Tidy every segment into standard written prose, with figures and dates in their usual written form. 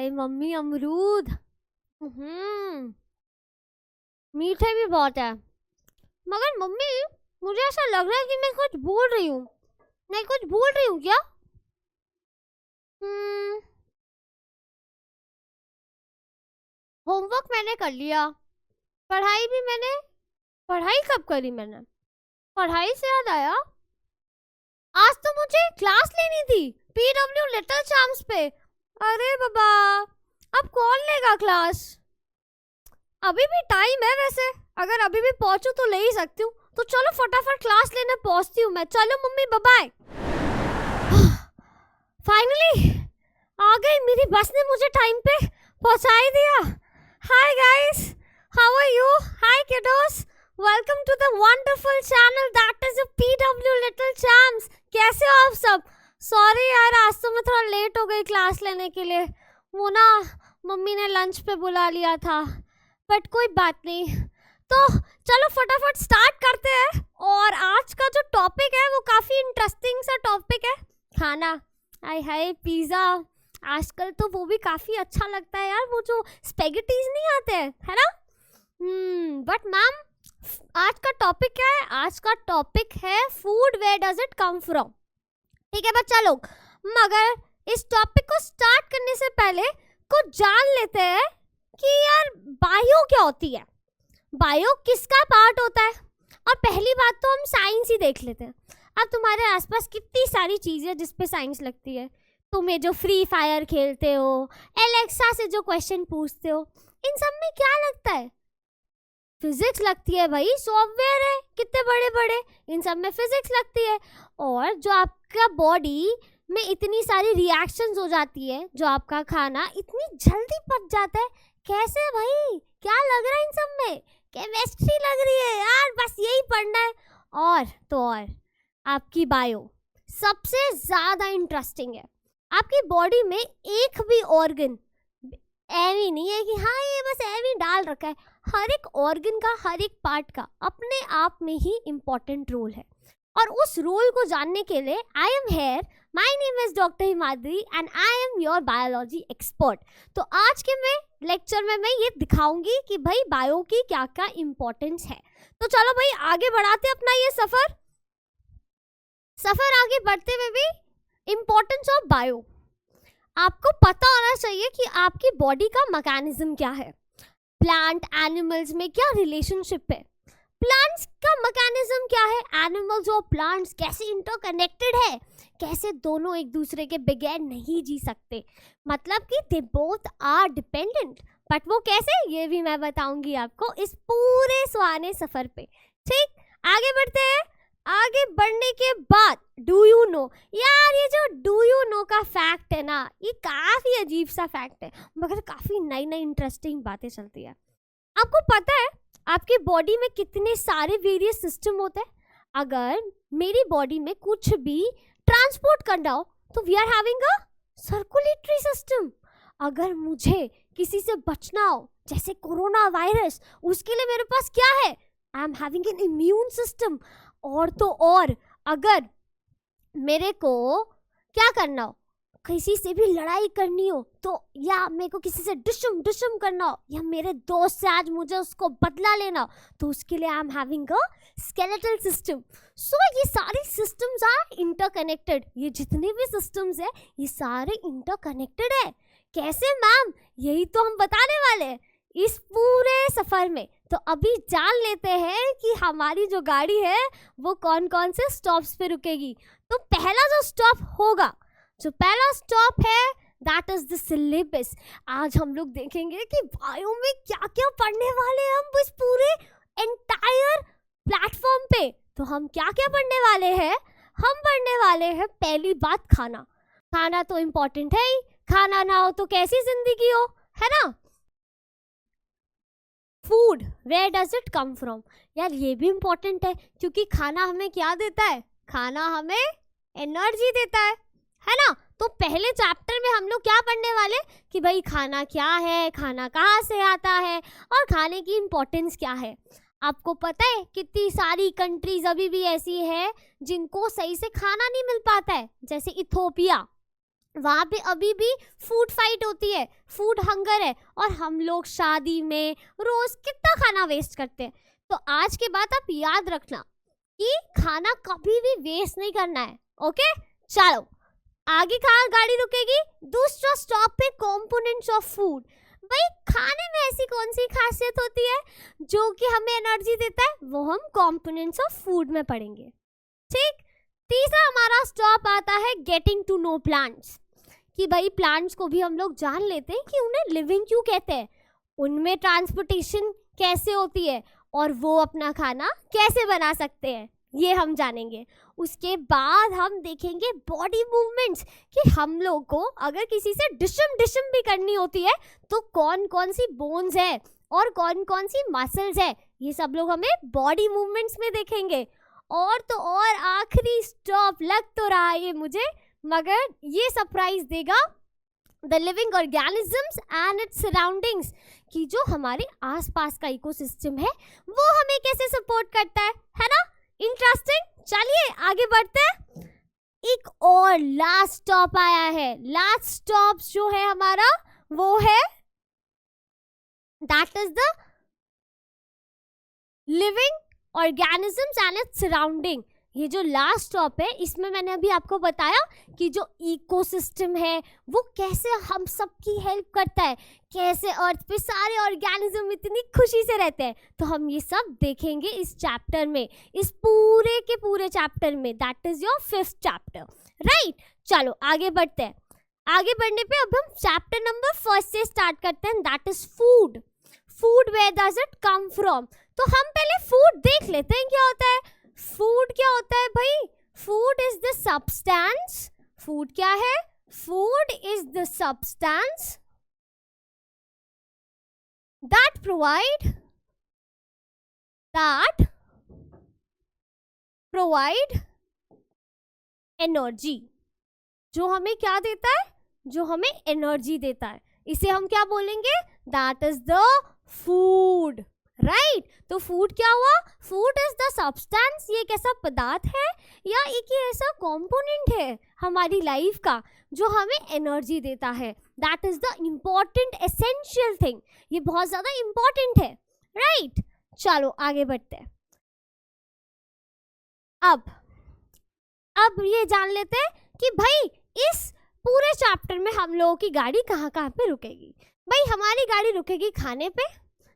हाय mummy, अमरूद मीठे भी बहुत है। मगर मम्मी, मुझे ऐसा लग रहा है कि मैं कुछ भूल रही हूँ। मैं कुछ भूल रही हूँ क्या? होमवर्क मैंने कर लिया, पढ़ाई भी मैंने। पढ़ाई कब करी मैंने? पढ़ाई से याद आया, आज तो मुझे क्लास लेनी थी पीडब्ल्यू लिटिल चैम्प्स पे। अरे बाबा, अब कौन लेगा क्लास? अभी भी टाइम है वैसे, अगर अभी भी पहुंचू तो ले ही सकती हूँ। तो चलो फटाफट क्लास लेने पहुंचती हूँ मैं। चलो मम्मी, बाय बाय। फाइनली आ गई, मेरी बस ने मुझे टाइम पे पहुंचा ही दिया। Hi guys, how are you? Hi kiddos, welcome to the wonderful channel that is PW little champs. कैसे हो आप सब? सॉरी यार, आज तो मैं थोड़ा लेट हो गई क्लास लेने के लिए। वो ना मम्मी ने लंच पे बुला लिया था, बट कोई बात नहीं। तो चलो फटाफट स्टार्ट करते हैं। और आज का जो टॉपिक है वो काफ़ी इंटरेस्टिंग सा टॉपिक है, खाना। हाय हाय, पिज़्ज़ा। आजकल तो वो भी काफ़ी अच्छा लगता है यार, वो जो स्पेगेटीज नहीं आते हैं, है ना? बट मैम, आज का टॉपिक क्या है? आज का टॉपिक है food, where does it come from. ठीक है बच्चा लोग, मगर इस टॉपिक को स्टार्ट करने से पहले कुछ जान लेते हैं कि यार बायो क्या होती है, बायो किसका पार्ट होता है। और पहली बात तो हम साइंस ही देख लेते हैं। अब तुम्हारे आसपास कितनी सारी चीज़ें जिस पे साइंस लगती है। तुम्हें जो फ्री फायर खेलते हो, एलेक्सा से जो क्वेश्चन पूछते हो, इन सब में क्या लगता है? फिजिक्स लगती है भाई। सॉफ्टवेयर है कितने बड़े बड़े, इन सब में फिजिक्स लगती है। और जो आपका बॉडी में इतनी सारी रिएक्शंस हो जाती है, जो आपका खाना इतनी जल्दी पच जाता है, कैसे भाई? क्या लग रहा है इन सब में? केमिस्ट्री लग रही है यार, बस यही पढ़ना है। और तो और आपकी बायो सबसे ज़्यादा इंटरेस्टिंग है। आपकी बॉडी में एक भी ऑर्गन ऐवी नहीं है कि हाँ ये बस ऐवी डाल रखा है। हर एक ऑर्गन का, हर एक पार्ट का अपने आप में ही इम्पोर्टेंट रोल है। और उस रोल को जानने के लिए I am here, my name is doctor Himadri and I am your biology expert. तो आज के लेक्चर में मैं ये दिखाऊंगी कि भाई बायो की क्या क्या इम्पोर्टेंस है। तो चलो भाई आगे बढ़ाते अपना ये सफर आगे बढ़ते हुए भी इम्पोर्टेंस ऑफ बायो। आपको पता होना चाहिए कि आपकी बॉडी का मैकेनिज्म क्या है। प्लांट एनिमल्स में क्या रिलेशनशिप है, प्लांट्स का मैकेनिज्म क्या है, एनिमल्स और प्लांट्स कैसे इंटरकनेक्टेड है, कैसे दोनों एक दूसरे के बगैर नहीं जी सकते। मतलब कि they both are dependent. But वो कैसे, ये भी मैं बताऊंगी आपको इस पूरे सुहाने सफर पे। ठीक, आगे बढ़ते हैं। आगे बढ़ने के बाद डू यू नो, यार ये जो डू यू नो का फैक्ट है ना, ये काफ़ी अजीब सा फैक्ट है, मगर काफ़ी नई नई इंटरेस्टिंग बातें चलती है। आपको पता है आपकी बॉडी में कितने सारे वेरियस सिस्टम होते हैं? अगर मेरी बॉडी में कुछ भी ट्रांसपोर्ट करना हो तो we are having a circulatory system. अगर मुझे किसी से बचना हो, जैसे कोरोना वायरस, उसके लिए मेरे पास क्या है? आई am having an immune system. और तो और अगर मेरे को क्या करना हो, किसी से भी लड़ाई करनी हो, तो या मेरे को किसी से डिशम करना हो, या मेरे दोस्त से आज मुझे उसको बदला लेना हो, तो उसके लिए I am having a skeletal system. So ये सारे सिस्टम्स आर इंटरकनेक्टेड। ये जितने भी सिस्टम्स है ये सारे इंटरकनेक्टेड है। कैसे मैम? यही तो हम बताने वाले हैं इस पूरे सफर में। तो अभी जान लेते हैं कि हमारी जो गाड़ी है वो कौन कौन से स्टॉप्स पे रुकेगी। तो पहला जो स्टॉप होगा, जो पहला स्टॉप है, दैट इज द सिलेबस। आज हम लोग देखेंगे कि बायो में क्या क्या पढ़ने वाले हैं हम इस पूरे एंटायर प्लेटफॉर्म पे। तो हम क्या क्या पढ़ने वाले हैं? हम पढ़ने वाले हैं पहली बात खाना। खाना तो इम्पोर्टेंट है ही, खाना ना हो तो कैसी जिंदगी हो, है ना? Food, where does it come from. यार ये भी इम्पोर्टेंट है, क्योंकि खाना हमें क्या देता है? खाना हमें एनर्जी देता है ना? तो पहले चैप्टर में हम लोग क्या पढ़ने वाले कि भाई खाना क्या है, खाना कहाँ से आता है, और खाने की इम्पोर्टेंस क्या है। आपको पता है कितनी सारी कंट्रीज अभी भी ऐसी है जिनको सही से खाना नहीं मिल पाता है, जैसे इथोपिया। वहाँ पे अभी भी फूड फाइट होती है, फूड हंगर है, और हम लोग शादी में रोज कितना खाना वेस्ट करते हैं। तो आज के बाद आप याद रखना कि खाना कभी भी वेस्ट नहीं करना है। ओके, चलो आगे कहाँ गाड़ी रुकेगी? दूसरा स्टॉप पे कंपोनेंट्स ऑफ फूड। भाई खाने में ऐसी कौन सी खासियत होती है जो कि हमें एनर्जी देता है, वो हम कंपोनेंट्स ऑफ फूड में पढ़ेंगे। ठीक, तीसरा हमारा स्टॉप आता है गेटिंग टू नो प्लांट्स, कि भाई प्लांट्स को भी हम लोग जान लेते हैं कि उन्हें लिविंग क्यों कहते हैं, उनमें ट्रांसपोर्टेशन कैसे होती है, और वो अपना खाना कैसे बना सकते हैं, ये हम जानेंगे। उसके बाद हम देखेंगे बॉडी मूवमेंट्स, कि हम लोग को अगर किसी से डिशम भी करनी होती है तो कौन कौन सी बोन्स है और कौन कौन सी मसल्स है, ये सब लोग हमें बॉडी मूवमेंट्स में देखेंगे। और तो और आखिरी स्टॉप लग तो रहा है ये मुझे, मगर ये सरप्राइज देगा, the living organisms and it's surroundings, कि जो हमारे आसपास का इकोसिस्टम है वो हमें कैसे सपोर्ट करता है ना? इंटरेस्टिंग। चलिए आगे बढ़ते हैं। एक और लास्ट स्टॉप आया है। लास्ट स्टॉप जो है हमारा वो है that is the living organisms and its surrounding. ये जो लास्ट स्टॉप है, इसमें मैंने अभी आपको बताया कि जो इकोसिस्टम है वो कैसे हम सबकी हेल्प करता है, कैसे अर्थ पे सारे ऑर्गेनिज्म इतनी खुशी से रहते हैं। तो हम ये सब देखेंगे इस चैप्टर में, इस पूरे के पूरे चैप्टर में। That is your 5th chapter, right? चलो आगे बढ़ते हैं। आगे बढ़ने पे अब हम चैप्टर नंबर 1 से स्टार्ट करते हैं, that is food. Food, where does it come from? तो हम पहले फूड देख लेते हैं क्या होता है। फूड क्या होता है भाई? Food is the substance. Food क्या है? Food is the substance that provide energy. जो हमें क्या देता है? जो हमें एनर्जी देता है, इसे हम क्या बोलेंगे? That is the food, right? तो फूड क्या हुआ? Food is the substance. ये एक ऐसा पदार्थ है या एक ऐसा कंपोनेंट है हमारी लाइफ का जो हमें एनर्जी देता है। That is the important essential thing. ये बहुत ज्यादा इम्पॉर्टेंट है, राइट? चलो आगे बढ़ते हैं। अब ये जान लेते हैं कि भाई इस पूरे चैप्टर में हम लोगों की गाड़ी कहाँ कहाँ पे रुकेगी। भाई हमारी गाड़ी रुकेगी खाने पे,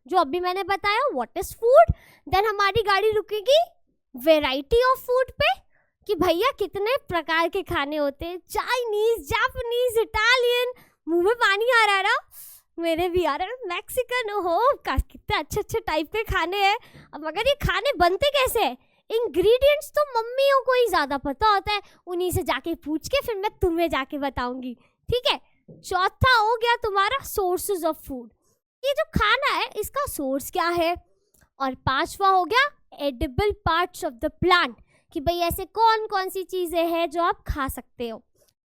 जो अभी मैंने बताया व्हाट इज फूड। देन हमारी गाड़ी रुकेगी वैरायटी ऑफ फूड पे, कि भैया कितने प्रकार के खाने होते हैं, चाइनीज, जापानीज, इटालियन। मुंह में पानी आ रहा है ना, मेरे भी आ रहा है। मैक्सिकन, हो कितने अच्छे अच्छे टाइप के खाने हैं। अब मगर ये खाने बनते कैसे हैं? इंग्रेडिएंट्स तो मम्मियों को ही ज्यादा पता होता है, उन्हीं से जाके पूछ के फिर मैं तुम्हें जाके बताऊंगी, ठीक है? चौथा हो गया तुम्हारा सोर्सेज ऑफ फूड, ये जो खाना है इसका सोर्स क्या है। और 5वां हो गया edible parts of the plant, कि भाई ऐसे कौन कौन सी चीजें हैं जो आप खा सकते हो,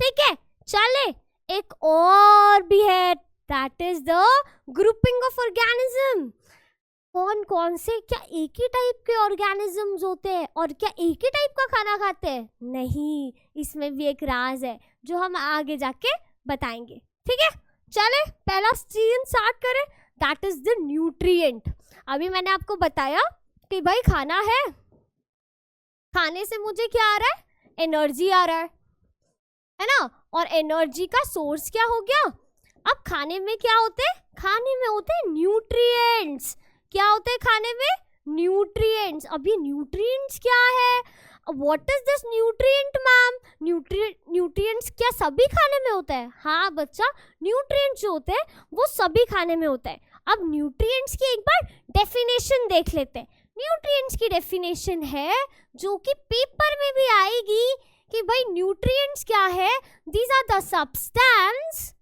ठीक है? चले एक और भी है, that is the grouping of organism. कौन कौन से, क्या एक ही टाइप के ऑर्गेनिजम्स होते हैं और क्या एक ही टाइप का खाना खाते हैं? नहीं, इसमें भी एक राज है जो हम आगे जाके बताएंगे, ठीक है? चले पहला सीजन स्टार्ट करें, दैट इज द न्यूट्रिएंट। अभी मैंने आपको बताया कि भाई खाना है, खाने से मुझे क्या आ रहा है? एनर्जी आ रहा है ना? और एनर्जी का सोर्स क्या हो गया? अब खाने में क्या होते हैं? खाने में होते हैं न्यूट्रिएंट्स। क्या होते हैं खाने में? न्यूट्रिएंट्स। अब ये न्यूट्रिएंट्स क्या है? What is this nutrient ma'am? Nutrients क्या सभी खाने में होता है? हाँ बच्चा, न्यूट्रिएंट्स जो होते हैं वो सभी खाने में होता है। अब न्यूट्रिएंट्स की एक बार डेफिनेशन देख लेते हैं। न्यूट्रिएंट्स की डेफिनेशन है जो कि पेपर में भी आएगी, कि भाई न्यूट्रिएंट्स क्या है? दीज आर द सब्सटेंस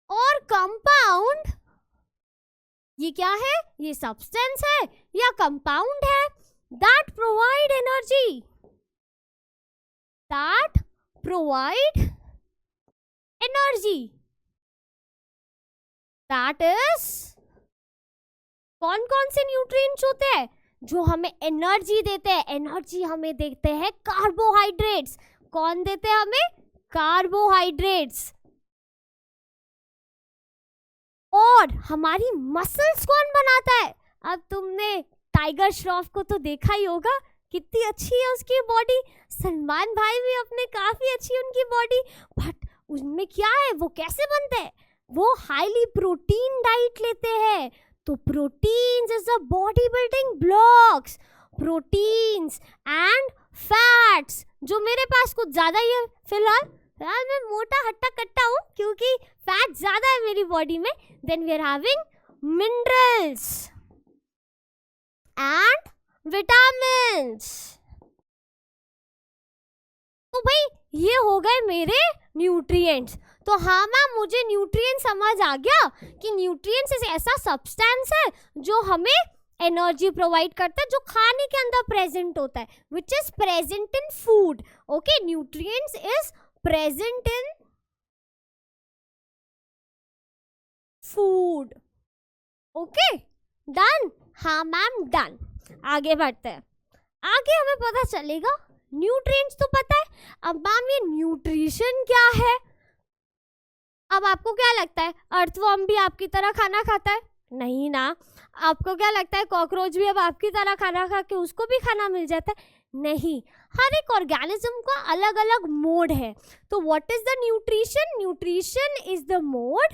और कंपाउंड। ये क्या है? ये सब्सटेंस है या कंपाउंड है that provide energy, that provide energy, that is कौन कौन से न्यूट्रिएंट्स होते हैं जो हमें एनर्जी देते हैं? एनर्जी हमें देते हैं कार्बोहाइड्रेट्स। कौन देते हैं हमें? कार्बोहाइड्रेट्स। और हमारी मसल्स कौन बनाता है? अब तुमने टाइगर श्रॉफ को तो देखा ही होगा, कितनी अच्छी है उसकी बॉडी। सलमान भाई भी अपने काफी अच्छी है उनकी बॉडी, बट उनमें क्या है, वो कैसे बनते हैं? वो हाईली प्रोटीन डाइट लेते हैं। तो proteins is the body building blocks. Proteins and fats, जो मेरे पास कुछ ज्यादा ही है फिलहाल मैं मोटा हट्टा कट्टा हूँ क्योंकि फैट ज्यादा है मेरी बॉडी में। Then we are having minerals and vitamins. तो भाई ये हो गए मेरे न्यूट्रिएंट्स। तो हाँ मैम, मुझे न्यूट्रिएंट समझ आ गया कि न्यूट्रिएंट्स एक ऐसा सब्सटेंस है जो हमें एनर्जी प्रोवाइड करता है, जो खाने के अंदर प्रेजेंट होता है, which is present in food. Okay, nutrients is present in food. Okay done? हाँ मैम डन। आगे बढ़ते हैं। आगे हमें पता चलेगा, न्यूट्रिएंट्स तो पता है, अब मैम ये न्यूट्रिशन क्या है? अब आपको क्या लगता है, अर्थवर्म भी आपकी तरह खाना खाता है? नहीं ना। आपको क्या लगता है, कॉकरोच भी अब आपकी तरह खाना खा के उसको भी खाना मिल जाता है? नहीं। हर एक ऑर्गेनिज्म का अलग अलग मोड है। तो what is the nutrition? Nutrition is the mode,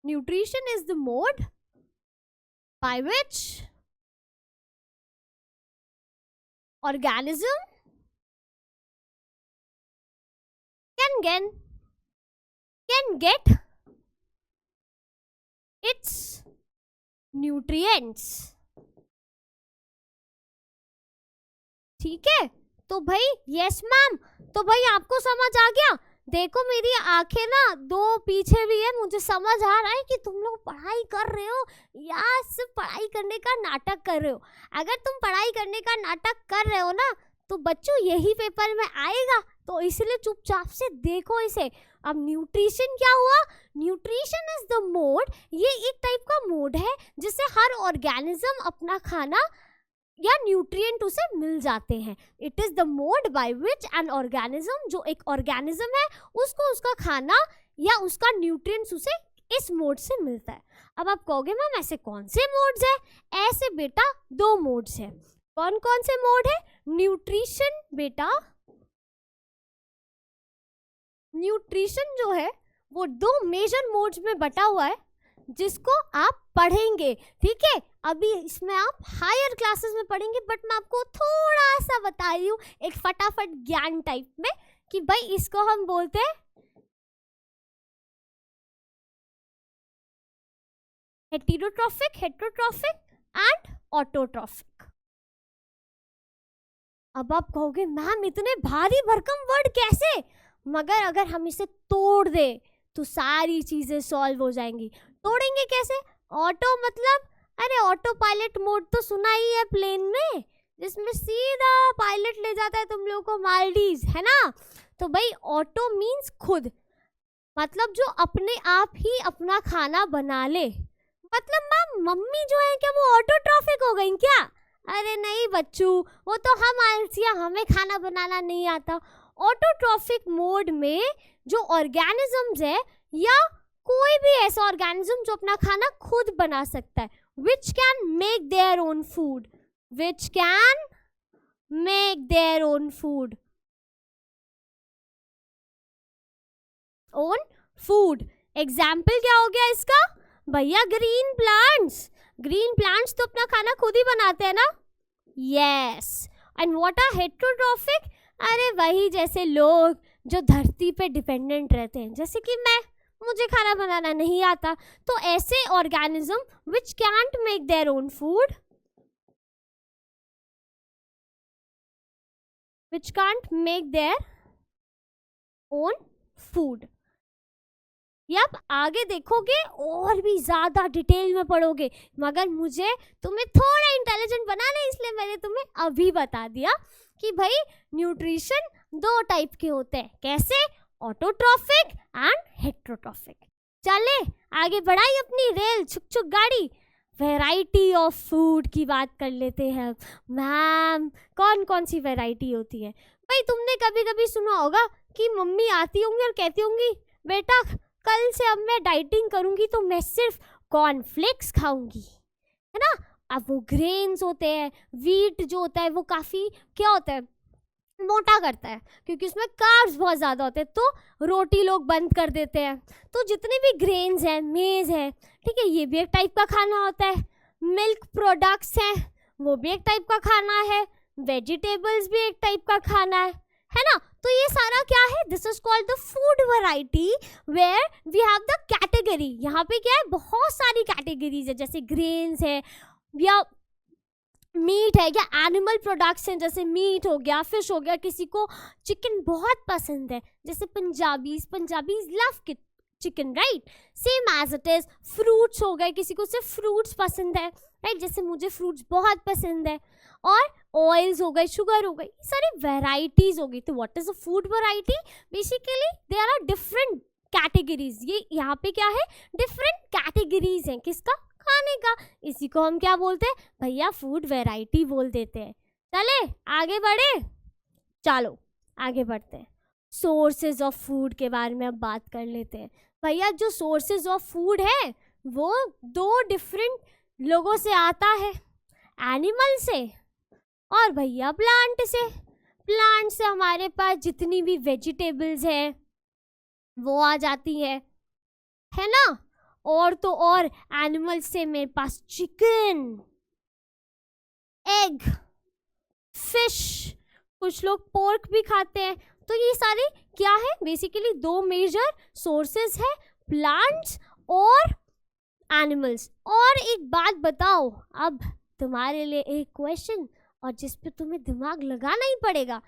nutrition is the mode by which organism can get its nutrients। ठीक है? तो भाई यस मैम, तो भाई आपको समझ आ गया? देखो मेरी आंखें ना दो पीछे भी है, मुझे समझ आ रहा है कि तुम लोग पढ़ाई कर रहे हो या सिर्फ पढ़ाई करने का नाटक कर रहे हो। अगर तुम पढ़ाई करने का नाटक कर रहे हो ना, तो बच्चों यही पेपर में आएगा, तो इसलिए चुपचाप से देखो इसे। अब न्यूट्रिशन क्या हुआ? न्यूट्रिशन इज द मोड, ये एक टाइप का मोड है जिससे हर ऑर्गेनिज्म अपना खाना या न्यूट्रिएंट उसे मिल जाते हैं। It is the mode by which an organism, जो एक ऑर्गेनिज्म है उसको उसका खाना या उसका न्यूट्रिएंट्स उसे इस मोड से मिलता है। अब आप कहोगे मैम ऐसे कौन से मोड्स है? ऐसे बेटा दो मोड्स है। कौन कौन से मोड है? न्यूट्रिशन बेटा, न्यूट्रिशन जो है वो दो मेजर मोड्स में बटा हुआ है जिसको आप पढ़ेंगे। ठीक है, अभी इसमें आप हायर क्लासेस में पढ़ेंगे, बट मैं आपको थोड़ा सा बता रही हूँ एक फटाफट ज्ञान टाइप में कि भाई इसको हम बोलते हैं हेटेरोट्रॉफिक एंड ऑटोट्रॉफिक। अब आप कहोगे मैम इतने भारी भरकम वर्ड कैसे? मगर अगर हम इसे तोड़ दे तो सारी चीजें सॉल्व हो जाएंगी। तोड़ेंगे कैसे? ऑटो मतलब, अरे ऑटो पायलट मोड तो सुना ही है प्लेन में, जिसमें सीधा पायलट ले जाता है तुम लोगों को मालदीव्स, है ना? तो भाई ऑटो मीन्स खुद, मतलब जो अपने आप ही अपना खाना बना ले। मतलब मैम मम्मी जो है क्या वो ऑटोट्रॉफिक हो गई क्या? अरे नहीं बच्चू, वो तो हम आलसिया, हमें खाना बनाना नहीं आता। ऑटोट्रॉफिक मोड में जो ऑर्गेनिजम्स है या कोई भी ऐसा ऑर्गेनिज्म जो अपना खाना खुद बना सकता है, which can make their own food, example क्या हो गया इसका? भैया ग्रीन प्लांट्स तो अपना खाना खुद ही बनाते हैं ना? Yes. And what are heterotrophic? अरे वही जैसे लोग जो धरती पे डिपेंडेंट रहते हैं, जैसे कि मुझे खाना बनाना नहीं आता, तो ऐसे organism which can't make their own food, ये आप आगे देखोगे और भी ज्यादा डिटेल में पढ़ोगे, मगर मुझे तुम्हें थोड़ा इंटेलिजेंट बनाना है, इसलिए मैंने तुम्हें अभी बता दिया कि भाई न्यूट्रिशन दो टाइप के होते हैं। कैसे? Autotrophic and heterotrophic. चले आगे बढ़ाई अपनी रेल छुक छुक गाड़ी। वैरायटी ऑफ फूड की बात कर लेते हैं। मैम कौन कौन सी वैरायटी होती है? भाई तुमने कभी कभी सुना होगा कि मम्मी आती होंगी और कहती होंगी बेटा कल से अब मैं डाइटिंग करूंगी तो मैं सिर्फ कॉर्नफ्लेक्स खाऊंगी, है ना। अब वो ग्रेन्स होते हैं, वीट जो होता है वो काफ़ी क्या होता है, मोटा करता है क्योंकि उसमें कार्ब्स बहुत ज़्यादा होते हैं, तो रोटी लोग बंद कर देते हैं। तो जितने भी ग्रेन्स हैं, मेज़ है, ठीक है, ये भी एक टाइप का खाना होता है। मिल्क प्रोडक्ट्स हैं, वो भी एक टाइप का खाना है। वेजिटेबल्स भी एक टाइप का खाना है ना। तो ये सारा क्या है, this is called the food variety where we have the category. यहाँ पे क्या है, बहुत सारी कैटेगरीज है, जैसे ग्रेन्स है या मीट है या एनिमल प्रोडक्ट्स हैं, जैसे मीट हो गया, फिश हो गया। किसी को चिकन बहुत पसंद है, जैसे Punjabis love chicken, right, same as it is. Fruits हो गए, किसी को सिर्फ फ्रूट्स पसंद है, राइट, जैसे मुझे फ्रूट्स बहुत पसंद है। और ऑयल्स हो गए, शुगर हो गई, सारी वैराइटीज हो गई। तो what is a food variety? Basically there are different categories. ये यहाँ पे क्या है, डिफरेंट कैटेगरीज हैं, किसका, खाने का। इसी को हम क्या बोलते हैं भैया, फूड वैरायटी बोल देते हैं। चले आगे बढ़े, चलो आगे बढ़ते हैं। सोर्सेज ऑफ फूड के बारे में अब बात कर लेते हैं। भैया जो सोर्सेज ऑफ फूड है वो दो डिफरेंट लोगों से आता है, एनिमल से और भैया प्लांट से। प्लांट से हमारे पास जितनी भी वेजिटेबल्स है वो आ जाती है ना। और तो और एनिमल से मेरे पास चिकन, एग, फिश, कुछ लोग पोर्क भी खाते हैं। तो ये सारे क्या है, बेसिकली दो मेजर सोर्सेस है, प्लांट्स और एनिमल्स। और एक बात बताओ, अब तुम्हारे लिए एक क्वेश्चन और जिस पे तुम्हें दिमाग लगाना ही पड़ेगा।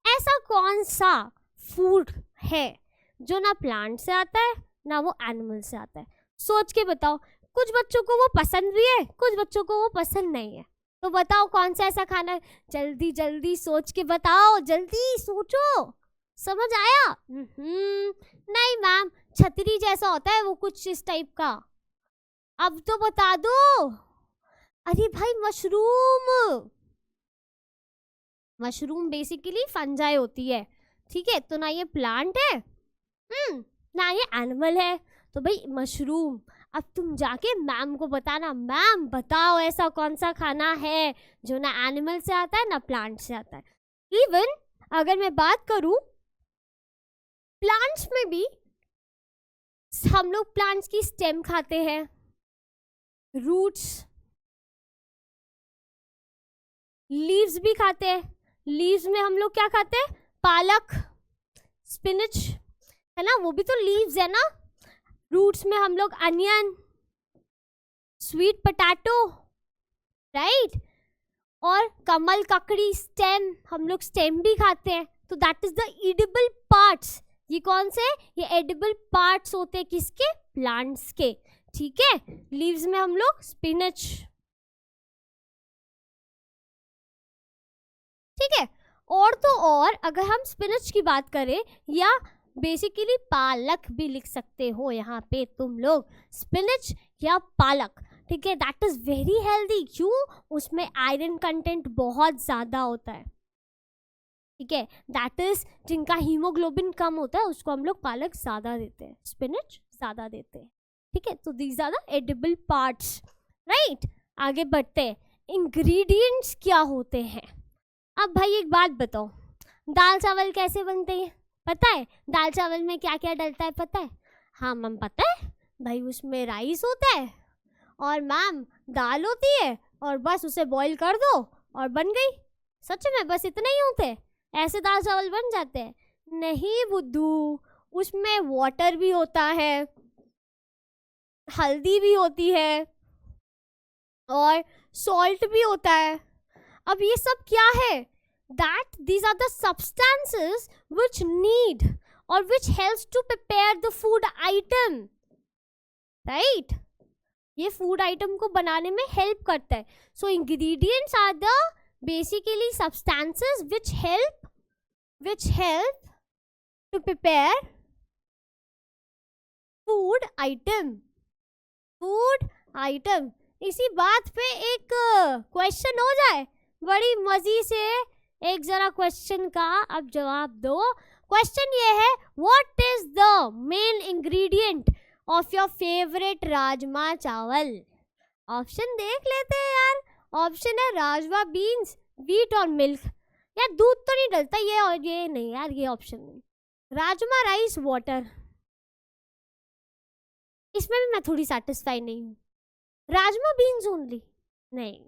ऐसा कौन सा फूड है जो ना प्लांट से आता है ना वो एनिमल से आता है? सोच के बताओ। कुछ बच्चों को वो पसंद भी है, कुछ बच्चों को वो पसंद नहीं है। तो बताओ कौन सा ऐसा खाना है? जल्दी जल्दी सोच के बताओ, जल्दी सोचो। समझ आया? नहीं मैम, छतरी जैसा होता है वो, कुछ इस टाइप का। अब तो बता दो। अरे भाई मशरूम। मशरूम बेसिकली फंजाई होती है, ठीक है। तो ना ये प्लांट है ना ये एनिमल है, तो भाई मशरूम। अब तुम जाके मैम को बताना, मैम बताओ ऐसा कौन सा खाना है जो ना एनिमल से आता है ना प्लांट से आता है। इवन अगर मैं बात करूं, प्लांट्स में भी हम लोग प्लांट्स की स्टेम खाते हैं, रूट्स, लीव्स भी खाते हैं। लीव्स में हम लोग क्या खाते हैं, पालक, स्पिनच, है ना, वो भी तो लीव्स है ना। रूट्स में हम लोग अनियन, स्वीट पोटैटो, राइट, और कमल ककड़ी, स्टेम, हम लोग स्टेम भी खाते हैं। तो that is the edible parts. ये कौन से, ये एडिबल पार्ट्स होते हैं किसके, प्लांट्स के, ठीक है। लीव्स में हम लोग स्पिनच, ठीक है। और तो और अगर हम स्पिनच की बात करें, या बेसिकली पालक भी लिख सकते हो यहाँ पे तुम लोग, स्पिनच या पालक, ठीक है। That is very healthy. क्यों? उसमें आयरन कंटेंट बहुत ज़्यादा होता है, ठीक है। दैट इज जिनका हीमोग्लोबिन कम होता है उसको हम लोग पालक ज़्यादा देते हैं, स्पिनच ज़्यादा देते हैं, ठीक है। तो these are the edible parts, right. आगे बढ़ते हैं, इंग्रेडिएंट्स क्या होते हैं। अब भाई एक बात बताओ, दाल चावल कैसे बनते हैं पता है? दाल चावल में क्या क्या डलता है पता है? हाँ मैम पता है भाई, उसमें राइस होता है और मैम दाल होती है और बस उसे बॉईल कर दो और बन गई। सच में बस इतना ही होते हैं, ऐसे दाल चावल बन जाते हैं? नहीं बुद्धू, उसमें वाटर भी होता है, हल्दी भी होती है और सॉल्ट भी होता है। अब ये सब क्या है? That these are the substances which need or which helps to prepare the food item, right? ये food item को बनाने में help करता है। So ingredients are the basically substances which help to prepare food item. Food item इसी बात पे एक क्वेश्चन हो जाए बड़ी मजे से। एक जरा क्वेश्चन का अब जवाब दो। क्वेश्चन ये है, what is the main ingredient of your favourite rajma चावल? ऑप्शन देख लेते हैं यार। ऑप्शन है राजमा बीन्स, व्हीट और मिल्क। यार दूध तो नहीं डलता ये, और ये नहीं यार, ये ऑप्शन नहीं। राजमा राइस वाटर, इसमें भी मैं थोड़ी सेटिस्फाई नहीं हूँ। राजमा बीन्स ओनली नहीं,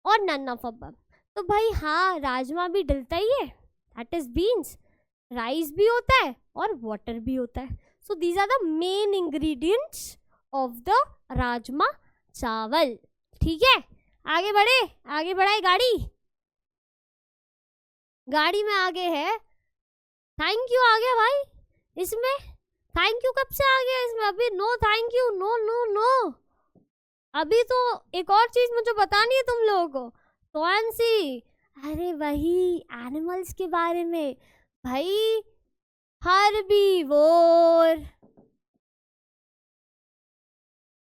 और नन ऑफ अबव। तो भाई हाँ, राजमा भी डलता ही है, दैट इज बीन्स। राइस भी होता है और वाटर भी होता है। So these are the main ingredients of the rajma chawal. ठीक है, आगे बढ़े, आगे बढ़ाए गाड़ी। गाड़ी में आगे है थैंक यू आ गया भाई। इसमें थैंक यू कब से आ गया? इसमें अभी no thank you, no no no. अभी तो एक और चीज मुझे बतानी है तुम लोगों को। कौन सी? अरे वही एनिमल्स के बारे में भाई। हर्बीवोर,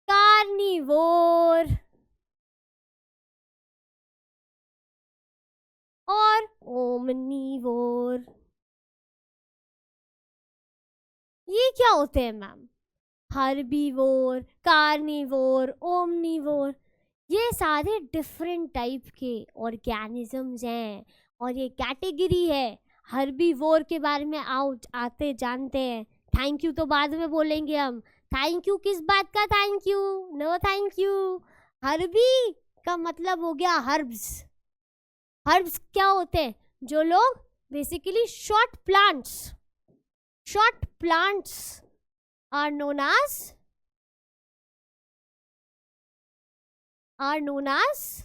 कार्निवोर और ओमनीवोर। ये क्या होते हैं मैम? हर्बीवोर, कार्निवोर, ओमनीवोर, ये सारे डिफरेंट टाइप के ऑर्गेनिजम्स हैं और ये कैटेगरी है। हर्बीवोर के बारे में आते जानते हैं। थैंक यू तो बाद में बोलेंगे हम। थैंक यू किस बात का thank you? No thank you. हर्बी का मतलब हो गया हर्ब्स। हर्ब्स क्या होते हैं? जो लोग basically short plants are known as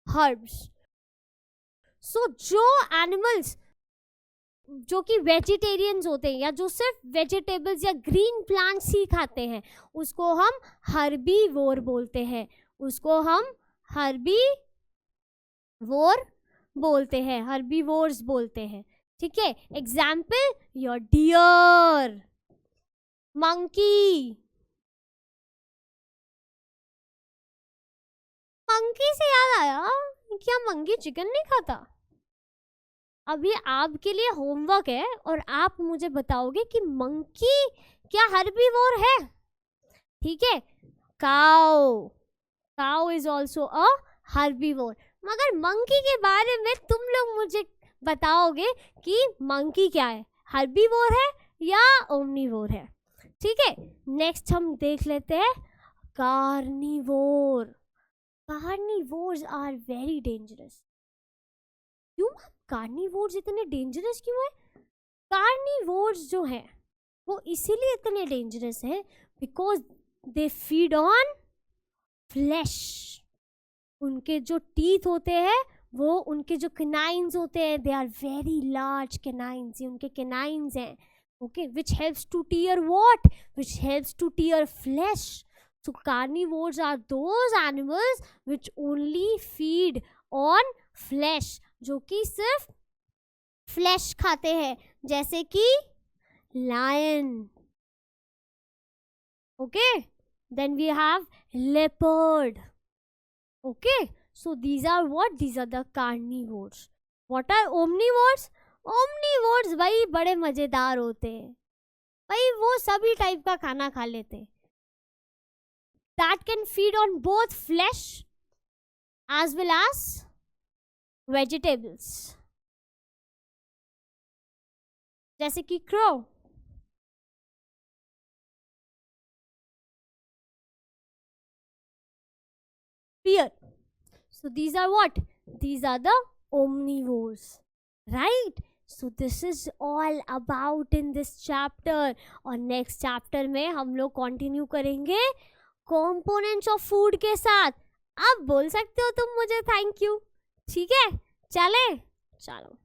herbs. So जो एनिमल्स जो कि वेजिटेरियंस होते हैं या जो सिर्फ वेजिटेबल्स या ग्रीन प्लांट्स ही खाते हैं, उसको हम हर्बीवोर बोलते हैं। उसको हम हर्बीवोर बोलते हैं, हर्बीवोर्स बोलते हैं। ठीक है, example your deer, monkey. Monkey से याद आया, क्या मंकी चिकन नहीं खाता? अभी आपके लिए होमवर्क है और आप मुझे बताओगे कि मंकी क्या हर्बीवोर है? ठीक है, cow is also a herbivore. मगर मंकी के बारे में तुम लोग मुझे बताओगे कि मंकी क्या है, हर्बीवोर है या ओमनीवोर है? ठीक है, नेक्स्ट हम देख लेते हैं carnivore. Carnivores are very dangerous. क्यों कार्निवोर्स इतने डेंजरस क्यों है? कार्निवोर्स जो है वो इसीलिए इतने डेंजरस है because they feed on flash. उनके जो टीथ होते हैं, वो उनके जो कैनाइन्स होते हैं, they are very large canines. ये उनके कैनाइन्स हैं, okay, which helps to tear what? Which helps to tear flesh. So carnivores are those animals which only feed on flesh, जो कि सिर्फ फ्लैश खाते हैं, जैसे कि lion. Okay, then we have leopard. Okay, so these are what? These are the carnivores. What are omnivores? Omnivores भाई बड़े मजेदार होते हैं भाई, वो सभी टाइप का खाना खा लेते हैं। That can feed on both flesh as well as vegetables, जैसे कि crow, deer. So these are what? These are the omnivores, right? So this is all about in this chapter. और next chapter में हम लोग continue करेंगे components of food के साथ। अब बोल सकते हो तुम मुझे थैंक यू। ठीक है, चले चलो।